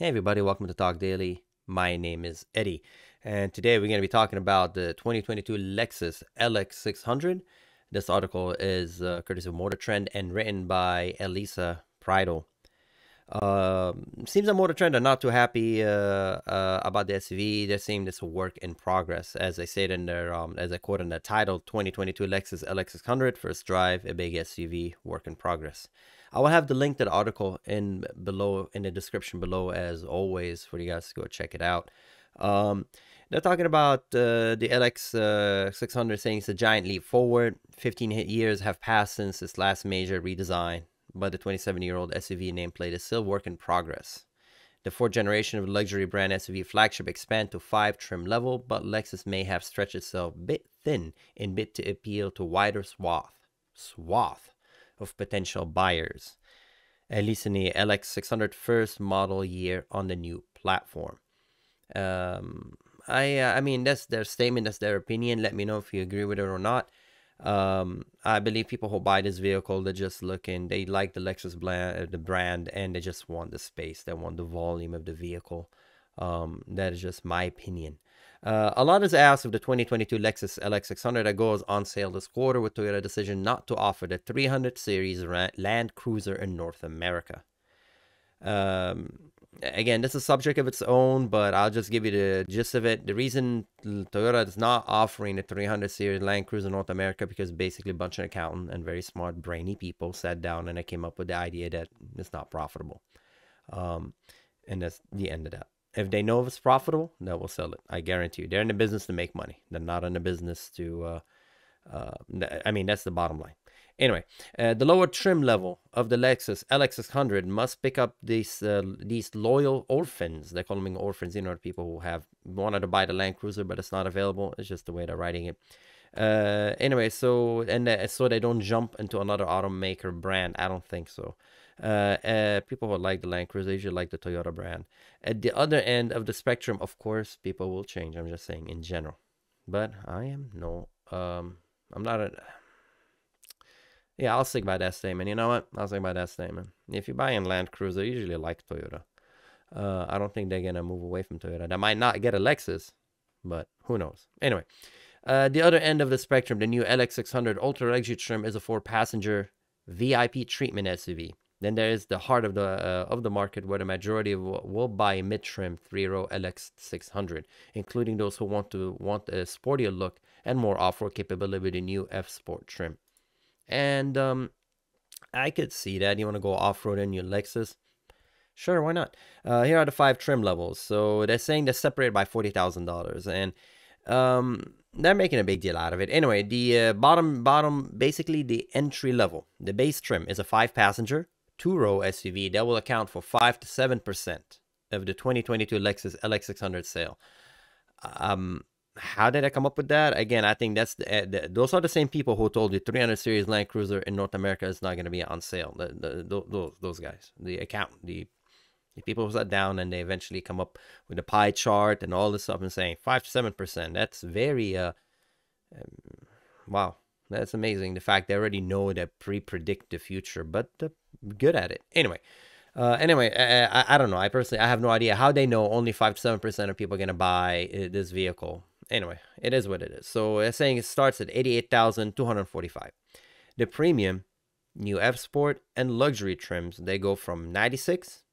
Hey everybody, welcome to Talk Daily. My name is Eddie, and today we're going to be talking about the 2022 Lexus LX600. This article is courtesy of Motor Trend and written by Elisa Pridal. Seems that Motor Trend are not too happy about the SUV. They're saying this is a work in progress, as they said in their, as I quote in the title, 2022 Lexus LX600 first drive, a big SUV, work in progress. I will have the link to the article in the description below, as always, for you guys to go check it out. They're talking about the LX600, saying it's a giant leap forward. 15 years have passed since its last major redesign, but the 27-year-old SUV nameplate is still work in progress. The fourth generation of the luxury brand SUV flagship expand to 5 trim level, but Lexus may have stretched itself a bit thin in bid to appeal to wider swath of potential buyers, at least in the LX600 first model year on the new platform. I mean, that's their statement, that's their opinion. Let me know if you agree with it or not. I believe people who buy this vehicle, they're just looking, they like the Lexus brand, and they just want the space, they want the volume of the vehicle. That is just my opinion. A lot is asked of the 2022 Lexus LX600 that goes on sale this quarter, with Toyota decision not to offer the 300 series Land Cruiser in North America. Again, this is a subject of its own, but I'll just give you the gist of it. The reason Toyota is not offering the 300 series Land Cruiser in North America, because basically a bunch of accountants and very smart, brainy people sat down and they came up with the idea that it's not profitable. And that's the end of that. If they know if it's profitable, they will sell it. I guarantee you. They're in the business to make money. They're not in the business to, I mean, that's the bottom line. Anyway, the lower trim level of the Lexus LX600 must pick up these loyal orphans. They're calling them orphans, you know, people who have wanted to buy the Land Cruiser, but it's not available. It's just the way they're writing it. Anyway, so they don't jump into another automaker brand. I don't think so. People who like the Land Cruiser usually like the Toyota brand. At the other end of the spectrum, of course, people will change. I'm just saying in general. But I'm not a... Yeah, I'll stick by that statement. You know what? I'll stick by that statement. If you buy in Land Cruiser, you usually like Toyota. I don't think they're going to move away from Toyota. They might not get a Lexus, but who knows? Anyway, the other end of the spectrum, the new LX600 Ultra Luxury trim is a 4-passenger VIP treatment SUV. Then there is the heart of the market, where the majority will buy a mid-trim 3-row LX600, including those who want a sportier look and more off-road capability with the new F Sport trim. And I could see that. You want to go off-road in your Lexus? Sure, why not? Here are the 5 trim levels. So they're saying they're separated by $40,000, and they're making a big deal out of it. Anyway, the bottom, basically the entry level, the base trim is a 5-passenger, 2-row SUV that will account for 5 to 7% of the 2022 Lexus LX600 sale. How did I come up with that? Again, I think that's those are the same people who told you 300 series Land Cruiser in North America is not going to be on sale. Those guys, the people who sat down and they eventually come up with a pie chart and all this stuff and saying 5 to 7%. That's very wow. That's amazing. The fact they already know, they pre-predict the future, but they're good at it. Anyway, I don't know. I personally, I have no idea how they know only 5 to 7% of people are going to buy this vehicle. Anyway, it is what it is. So it's saying it starts at $88,245. The premium, new F Sport, and luxury trims, they go from 96,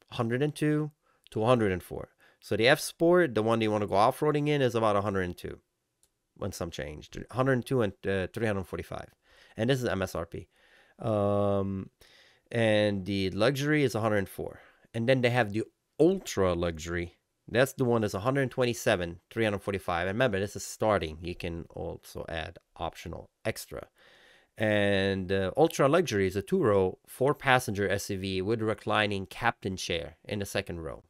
102 to 104. So the F Sport, the one that you want to go off-roading in, is about 102. When some change, 102 and 345, and this is MSRP. And the luxury is 104, and then they have the ultra luxury. That's the one that's 127, 345. And remember, this is starting. You can also add optional extra. And ultra luxury is a 2-row, 4-passenger SUV with reclining captain chair in the 2nd row.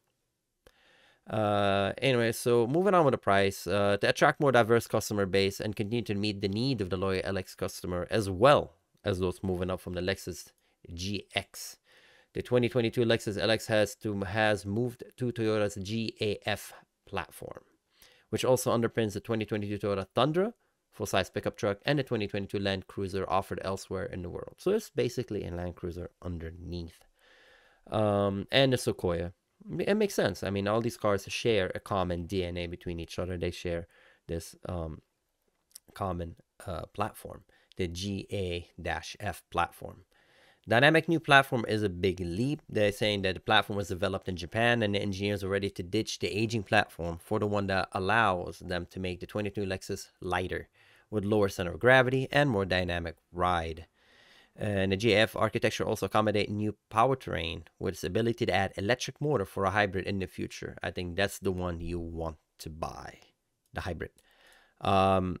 Anyway, so moving on with the price, to attract more diverse customer base and continue to meet the need of the loyal LX customer, as well as those moving up from the Lexus GX. The 2022 Lexus LX has moved to Toyota's GAF platform, which also underpins the 2022 Toyota Tundra full-size pickup truck and the 2022 Land Cruiser offered elsewhere in the world. So it's basically a Land Cruiser underneath. And the Sequoia. It makes sense. I mean, all these cars share a common DNA between each other. They share this common platform, the GA-F platform. Dynamic new platform is a big leap. They're saying that the platform was developed in Japan and the engineers are ready to ditch the aging platform for the one that allows them to make the 22 Lexus lighter with lower center of gravity and more dynamic ride. And the GF architecture also accommodate new powertrain with its ability to add electric motor for a hybrid in the future. I think that's the one you want to buy, the hybrid. Um,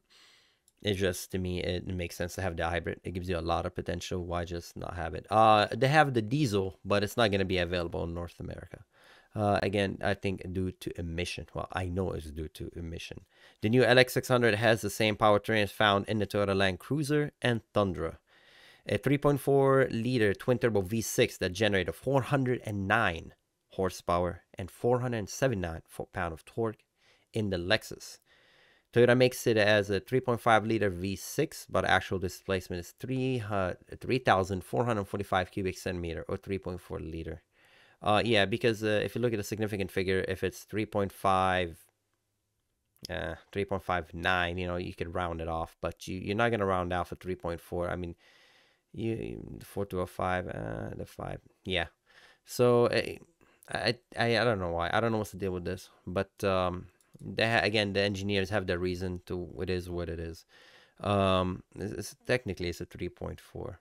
it's just, to me, it makes sense to have the hybrid. It gives you a lot of potential. Why just not have it? They have the diesel, but it's not going to be available in North America. Again, I think due to emission. Well, I know it's due to emission. The new LX600 has the same powertrain as found in the Toyota Land Cruiser and Tundra. A 3.4-liter twin-turbo V6 that generated 409 horsepower and 479 foot-pound of torque in the Lexus. Toyota makes it as a 3.5-liter V6, but actual displacement is 3,445 cubic centimeter or 3.4-liter. Yeah, because if you look at a significant figure, if it's 3.59, you could round it off, but you're not going to round off a 3.4. I mean, 4 to a 5, the 5. Yeah. So I don't know why. I don't know what's the deal with this, but again, the engineers have their reason to. It is what it is. Technically it's a 3.4.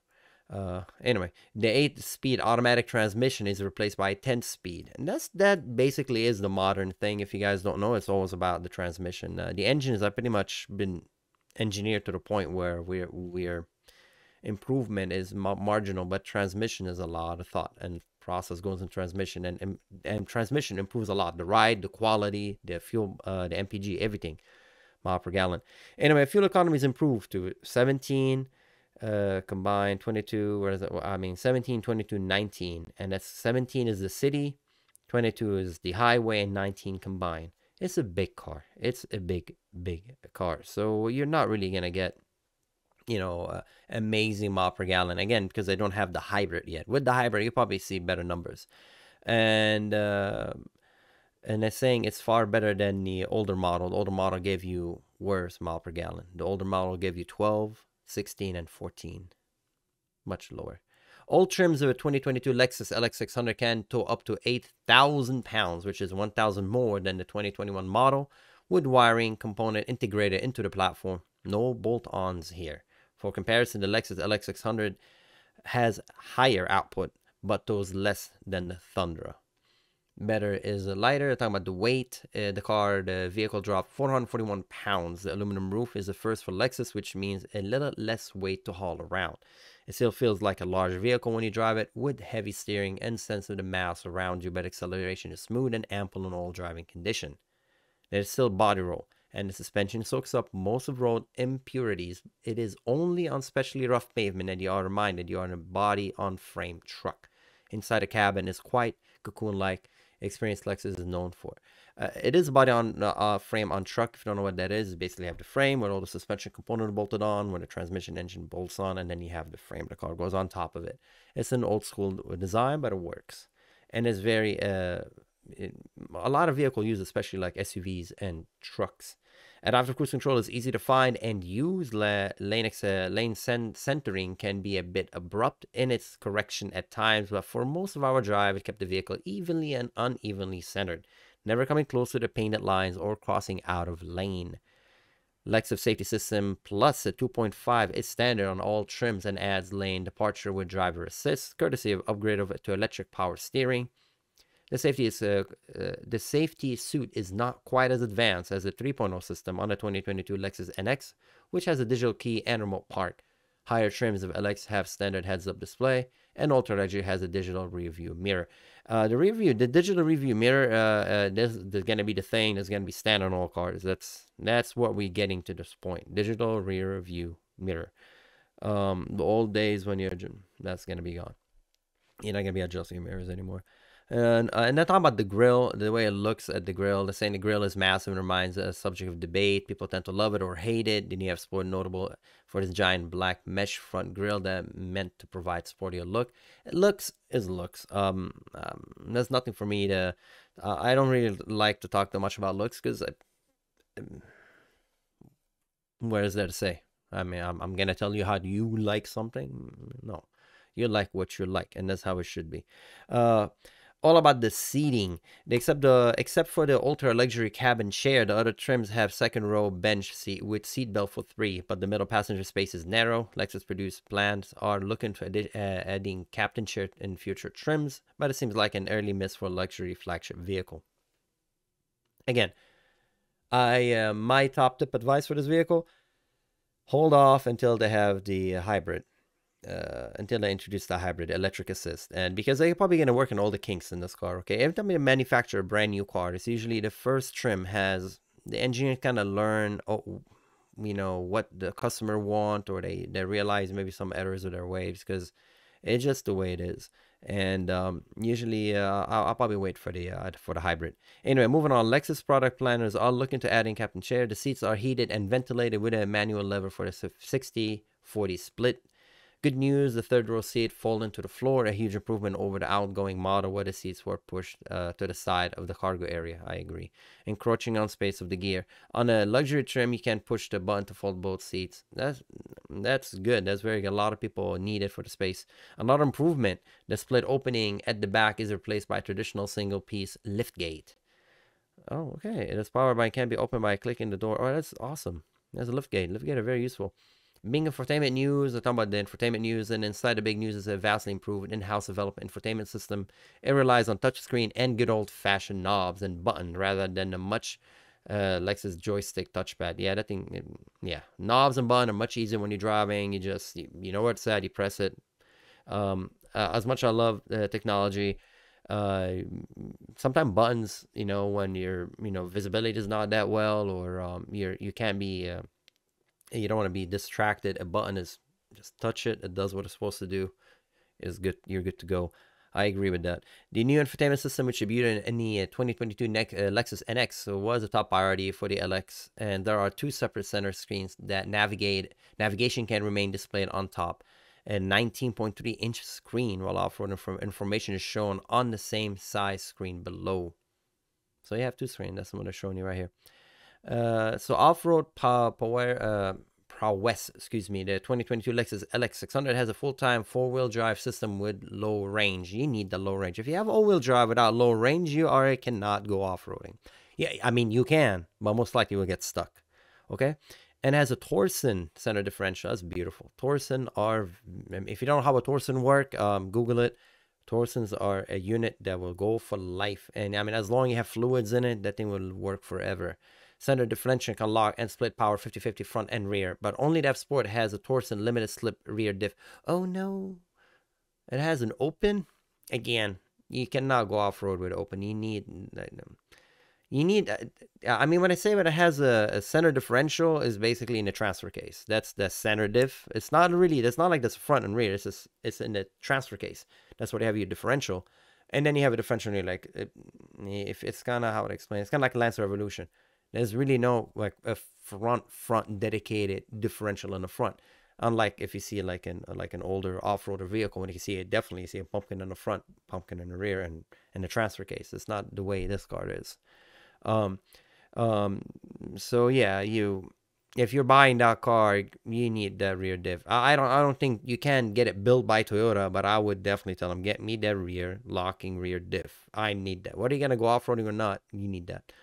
Anyway, the 8-speed automatic transmission is replaced by a 10-speed, and that basically is the modern thing. If you guys don't know, it's always about the transmission. The engines are pretty much been engineered to the point where we're improvement is marginal, but transmission is a lot of thought and process goes in transmission, and transmission improves a lot. The ride, the quality, the fuel, the MPG, everything, mile per gallon. Anyway, fuel economy is improved to 17 combined, 22, where is it? I mean, 17, 22, 19, and that's 17 is the city, 22 is the highway, and 19 combined. It's a big car. It's a big car. So you're not really gonna get amazing mile per gallon, again, because they don't have the hybrid yet. With the hybrid, you probably see better numbers, and they're saying it's far better than the older model. The older model gave you worse mile per gallon. The older model gave you 12, 16, and 14, much lower. All trims of a 2022 Lexus LX600 can tow up to 8,000 pounds, which is 1,000 more than the 2021 model, with wiring component integrated into the platform. No bolt-ons here. For comparison, the Lexus LX600 has higher output, but tows less than the Tundra. Better is lighter. Talking about the weight, the vehicle dropped 441 pounds. The aluminum roof is the first for Lexus, which means a little less weight to haul around. It still feels like a large vehicle when you drive it, with heavy steering and sense of the mass around you, but acceleration is smooth and ample in all driving condition. There's still body roll, and the suspension soaks up most of road impurities. It is only on specially rough pavement that you are reminded you are in a body-on-frame truck. Inside the cabin is quite cocoon-like. Experience Lexus is known for. It is body on frame on truck. If you don't know what that is, basically you have the frame where all the suspension component bolted on, where the transmission engine bolts on, and then you have the frame. The car goes on top of it. It's an old school design, but it works, and it's very a lot of vehicle use, especially like SUVs and trucks. Adaptive cruise control is easy to find and use. Lane centering can be a bit abrupt in its correction at times, but for most of our drive, it kept the vehicle evenly and unevenly centered, never coming close to the painted lines or crossing out of lane. Lexus Safety System Plus at 2.5 is standard on all trims and adds lane departure with driver assist, courtesy of upgrade to electric power steering. The safety suite is not quite as advanced as the 3.0 system on the 2022 Lexus NX, which has a digital key and remote park. Higher trims of LX have standard heads-up display, and Ultra Luxury has a digital rear view mirror. The digital rear view mirror, this is going to be the thing that's going to be standard on all cars. That's what we're getting to this point. Digital rear view mirror. The old days when that's going to be gone. You're not going to be adjusting your mirrors anymore. And they're talking about the grill, the way it looks at the grill. They're saying the grill is massive and remains a subject of debate. People tend to love it or hate it. Then you have Sport notable for this giant black mesh front grill that meant to provide sportier look. It looks is looks. There's nothing for me to. I don't really like to talk too much about looks because what is there to say? I mean, I'm gonna tell you how do you like something. No, you like what you like, and that's how it should be. All about the seating. Except for the ultra luxury cabin chair, the other trims have second row bench seat with seat belt for 3, but the middle passenger space is narrow. Lexus produced plans are looking for adding captain chair in future trims, but it seems like an early miss for a luxury flagship vehicle. Again, my top tip advice for this vehicle: hold off until they have the hybrid. Until they introduce the hybrid electric assist, and because they're probably going to work on all the kinks in this car. Okay, every time they manufacture a brand new car, it's usually the first trim has the engineer kind of learn, what the customer want, or they realize maybe some errors with their waves, because it's just the way it is. And usually I'll probably wait for the hybrid. Anyway, moving on. Lexus product planners are looking to add in captain chair. The seats are heated and ventilated with a manual lever for the 60/40 split. Good news, the third row seat folded to the floor, a huge improvement over the outgoing model where the seats were pushed to the side of the cargo area. I agree. Encroaching on space of the gear. On a luxury trim, you can push the button to fold both seats. That's good. That's very good. A lot of people need it for the space. Another improvement, the split opening at the back is replaced by a traditional single-piece liftgate. Oh, okay. It is powered by, can be opened by clicking the door. Oh, that's awesome. There's a liftgate. Liftgate are very useful. Being infotainment news, I'm talking about the infotainment news, and inside the big news is a vastly improved in-house developed infotainment system. It relies on touchscreen and good old-fashioned knobs and button rather than the much Lexus joystick touchpad. Yeah, that thing, yeah. Knobs and button are much easier when you're driving. You know where it's at, you press it. As much as I love technology, sometimes buttons, when your, visibility is not that well, or you can't be... you don't want to be distracted. A button is just touch it. It does what it's supposed to do. Is good. You're good to go. I agree with that. The new infotainment system, which debuted in the 2022 Lexus NX, was a top priority for the LX, and there are 2 separate center screens that navigation can remain displayed on top. A 19.3-inch screen, while off-road information is shown on the same size screen below. So you have 2 screens. That's what they're showing you right here. So off-road prowess, the 2022 Lexus LX600 has a full-time 4-wheel drive system with low range. You need the low range. If you have all-wheel drive without low range, you already cannot go off-roading. Yeah, I mean, you can, but most likely will get stuck. Okay? And has a Torsen center differential. That's beautiful. Torsen are, if you don't know how a Torsen work, Google it. Torsens are a unit that will go for life. And I mean, as long as you have fluids in it, that thing will work forever. Center differential can lock and split power 50/50 front and rear, but only the F Sport has a Torsen limited slip rear diff. Oh no, it has an open. Again, you cannot go off road with open. You need. I mean, when I say that it has a center differential, is basically in the transfer case. That's the center diff. It's not really. It's not like this front and rear. It's in the transfer case. That's where they have your differential, and then you have a differential. Like, if it's kind of how to explain. It's kind of like Lancer Evolution. There's really no like a front dedicated differential in the front. Unlike if you see like an older off-roader vehicle, when you see it, definitely you see a pumpkin in the front, pumpkin in the rear, and in the transfer case. It's not the way this car is. So yeah, if you're buying that car, you need that rear diff. I don't think you can get it built by Toyota, but I would definitely tell them, get me that rear locking rear diff. I need that. Whether you're gonna go off-roading or not, you need that.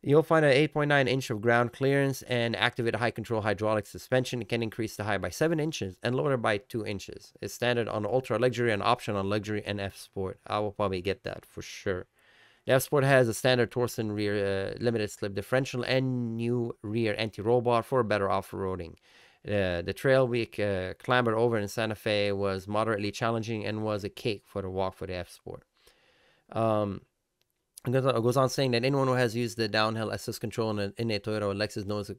You'll find an 8.9-inch of ground clearance and activate a high control hydraulic suspension. It can increase the height by 7 inches and lower by 2 inches. It's standard on Ultra Luxury and option on Luxury and F Sport. I will probably get that for sure. The F Sport has a standard Torsen rear limited slip differential and new rear anti-roll bar for better off-roading. The trail we clambered over in Santa Fe was moderately challenging and was a cake for the walk for the F Sport. It goes on saying that anyone who has used the downhill assist control in a Toyota or Lexus knows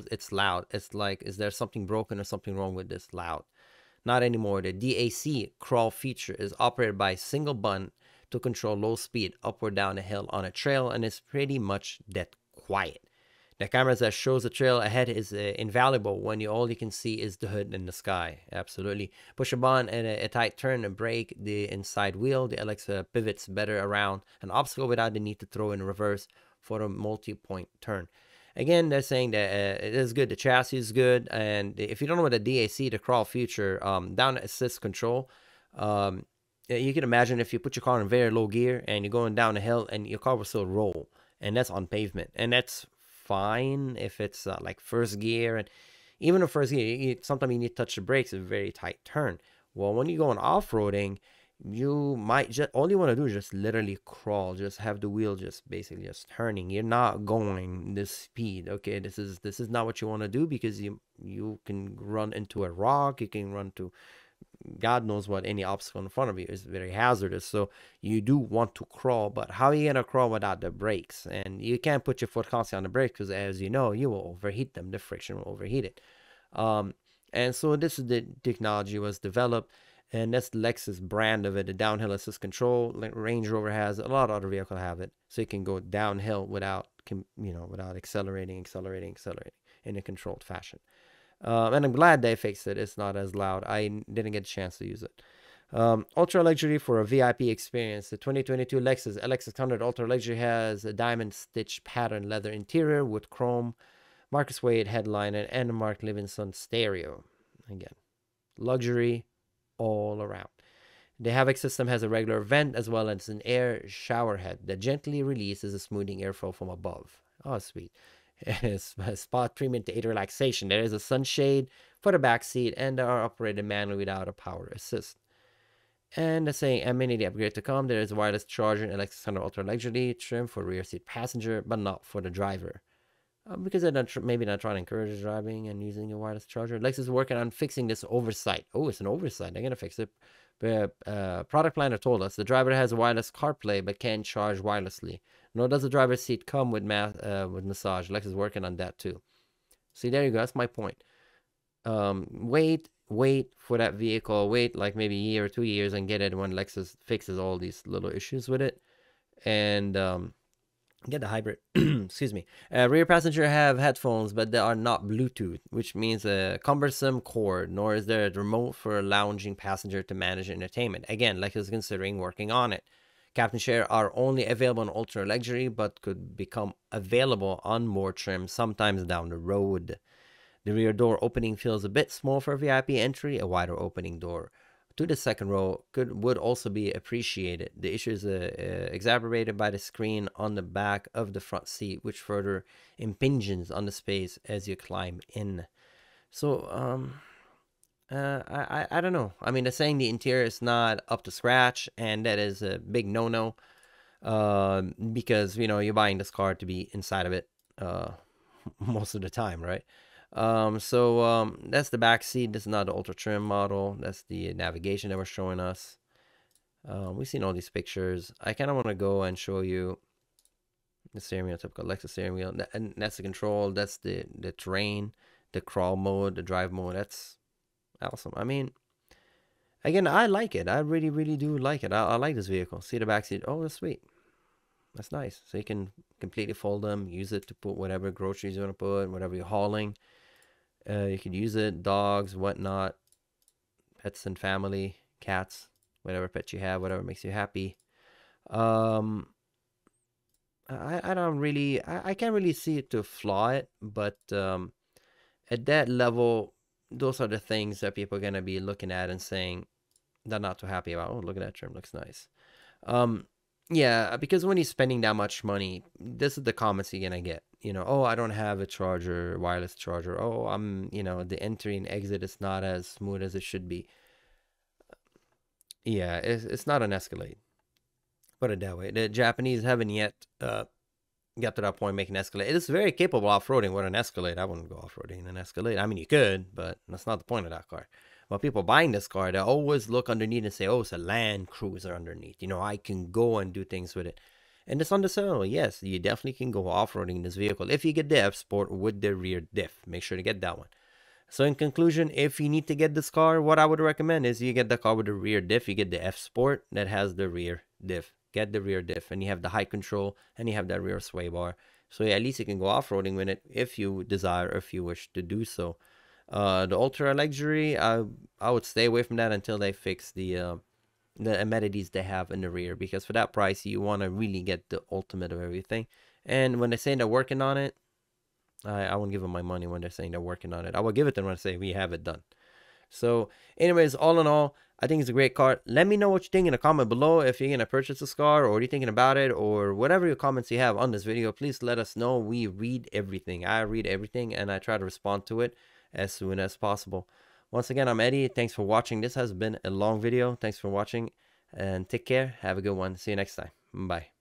it's loud. It's like, is there something broken or something wrong with this? Loud. Not anymore. The DAC crawl feature is operated by a single button to control low speed up or down a hill on a trail, and it's pretty much that quiet. The camera that shows the trail ahead is invaluable when all you can see is the hood and the sky. Absolutely. Push a button and a tight turn and brake the inside wheel. The LX pivots better around an obstacle without the need to throw in reverse for a multi-point turn. Again, they're saying that it is good. The chassis is good. And if you don't know what the DAC, the crawl feature, down assist control, you can imagine if you put your car in very low gear and you're going down a hill and your car will still roll. And that's on pavement. And that's fine if it's like first gear, and even in first gear, sometimes you need to touch the brakes. It's a very tight turn. Well, when you go on off-roading, you might just all you want to do is just literally crawl, just have the wheel just basically just turning. You're not going this speed. Okay, this is not what you want to do, because you can run into a rock, you can run to God knows what, any obstacle in front of you is very hazardous. So you do want to crawl, but how are you gonna crawl without the brakes? And you can't put your foot constantly on the brake, because as you know, you will overheat them. The friction will overheat it. And so this is the technology was developed, and that's the Lexus brand of it. The downhill assist control, like Range Rover has, a lot of other vehicles have it, so you can go downhill without without accelerating in a controlled fashion. And I'm glad they fixed it. It's not as loud. I didn't get a chance to use it. Ultra Luxury for a VIP experience. The 2022 Lexus LX600 Ultra Luxury has a diamond stitch pattern leather interior with chrome, Marcus Wade headliner, and a Mark Levinson stereo. Again, luxury all around. The Havoc system has a regular vent as well as an air shower head that gently releases a smoothing airflow from above. Oh, sweet. Spot premium to aid relaxation. There is a sunshade for the back seat, and they are operated manually without a power assist. And the saying amenity upgrade to come. There is a wireless charger in LX600 Ultra Luxury trim for rear seat passenger, but not for the driver. Because they're maybe not trying to encourage driving and using a wireless charger. Lexus is working on fixing this oversight. Oh, it's an oversight. They're going to fix it. Product planner told us the driver has wireless CarPlay but can't charge wirelessly. Nor does the driver's seat come with massage. Lexus is working on that too. See, there you go. That's my point. Wait for that vehicle. Wait like maybe a year or 2 years and get it when Lexus fixes all these little issues with it. And get the hybrid. Excuse me. Rear passenger have headphones, but they are not Bluetooth, which means a cumbersome cord. Nor is there a remote for a lounging passenger to manage entertainment. Again, Lexus is considering working on it. Captain Chair are only available in Ultra Luxury, but could become available on more trims sometimes down the road. The rear door opening feels a bit small for VIP entry. A wider opening door to the second row would also be appreciated. The issue is exacerbated by the screen on the back of the front seat, which further impinges on the space as you climb in. So, I don't know. I mean, they're saying the interior is not up to scratch, and that is a big no-no. Because, you're buying this car to be inside of it most of the time, right? That's the back seat. This is not the ultra trim model. That's the navigation that we're showing us. We've seen all these pictures. I kind of want to go and show you the steering wheel, typical Lexus steering wheel. And that's the control. That's the terrain, the crawl mode, the drive mode. That's awesome. I mean, again, I like it. I really, really do like it. I like this vehicle. See the back seat. Oh, that's sweet. That's nice. So you can completely fold them, use it to put whatever groceries you want to put, whatever you're hauling. You could use it, dogs, whatnot, pets and family, cats, whatever pet you have, whatever makes you happy. I don't really, I can't really see it to flaw it, but at that level, those are the things that people are going to be looking at and saying they're not too happy about. Oh, look at that trim, looks nice. Yeah, because when you're spending that much money, this is the comments you're gonna get. Oh, I don't have a charger, wireless charger. Oh, the entry and exit is not as smooth as it should be. Yeah, it's not an Escalade. Put it that way. The Japanese haven't yet got to that point making Escalade. It is very capable off-roading with an Escalade. I wouldn't go off-roading in an Escalade. I mean, you could, but that's not the point of that car. Well, people buying this car, they always look underneath and say, oh, it's a Land Cruiser underneath. I can go and do things with it. And it's understandable. Yes, you definitely can go off-roading in this vehicle. If you get the F-Sport with the rear diff, make sure to get that one. So in conclusion, if you need to get this car, what I would recommend is you get the car with the rear diff. You get the F Sport that has the rear diff. Get the rear diff, and you have the high control, and you have that rear sway bar. So yeah, at least you can go off-roading with it if you desire, or if you wish to do so. The ultra luxury, I would stay away from that until they fix the amenities they have in the rear, because for that price you want to really get the ultimate of everything. And when they're saying they're working on it, I won't give them my money when they're saying they're working on it. I will give it to them when I say we have it done. So anyways, all in all, I think it's a great car. Let me know what you think in a comment below. If you're going to purchase this car, or you're thinking about it, or whatever your comments you have on this video, please let us know. We read everything. I read everything, and I try to respond to it as soon as possible. Once again, I'm Eddie. Thanks for watching. This has been a long video. Thanks for watching, and take care. Have a good one. See you next time. Bye.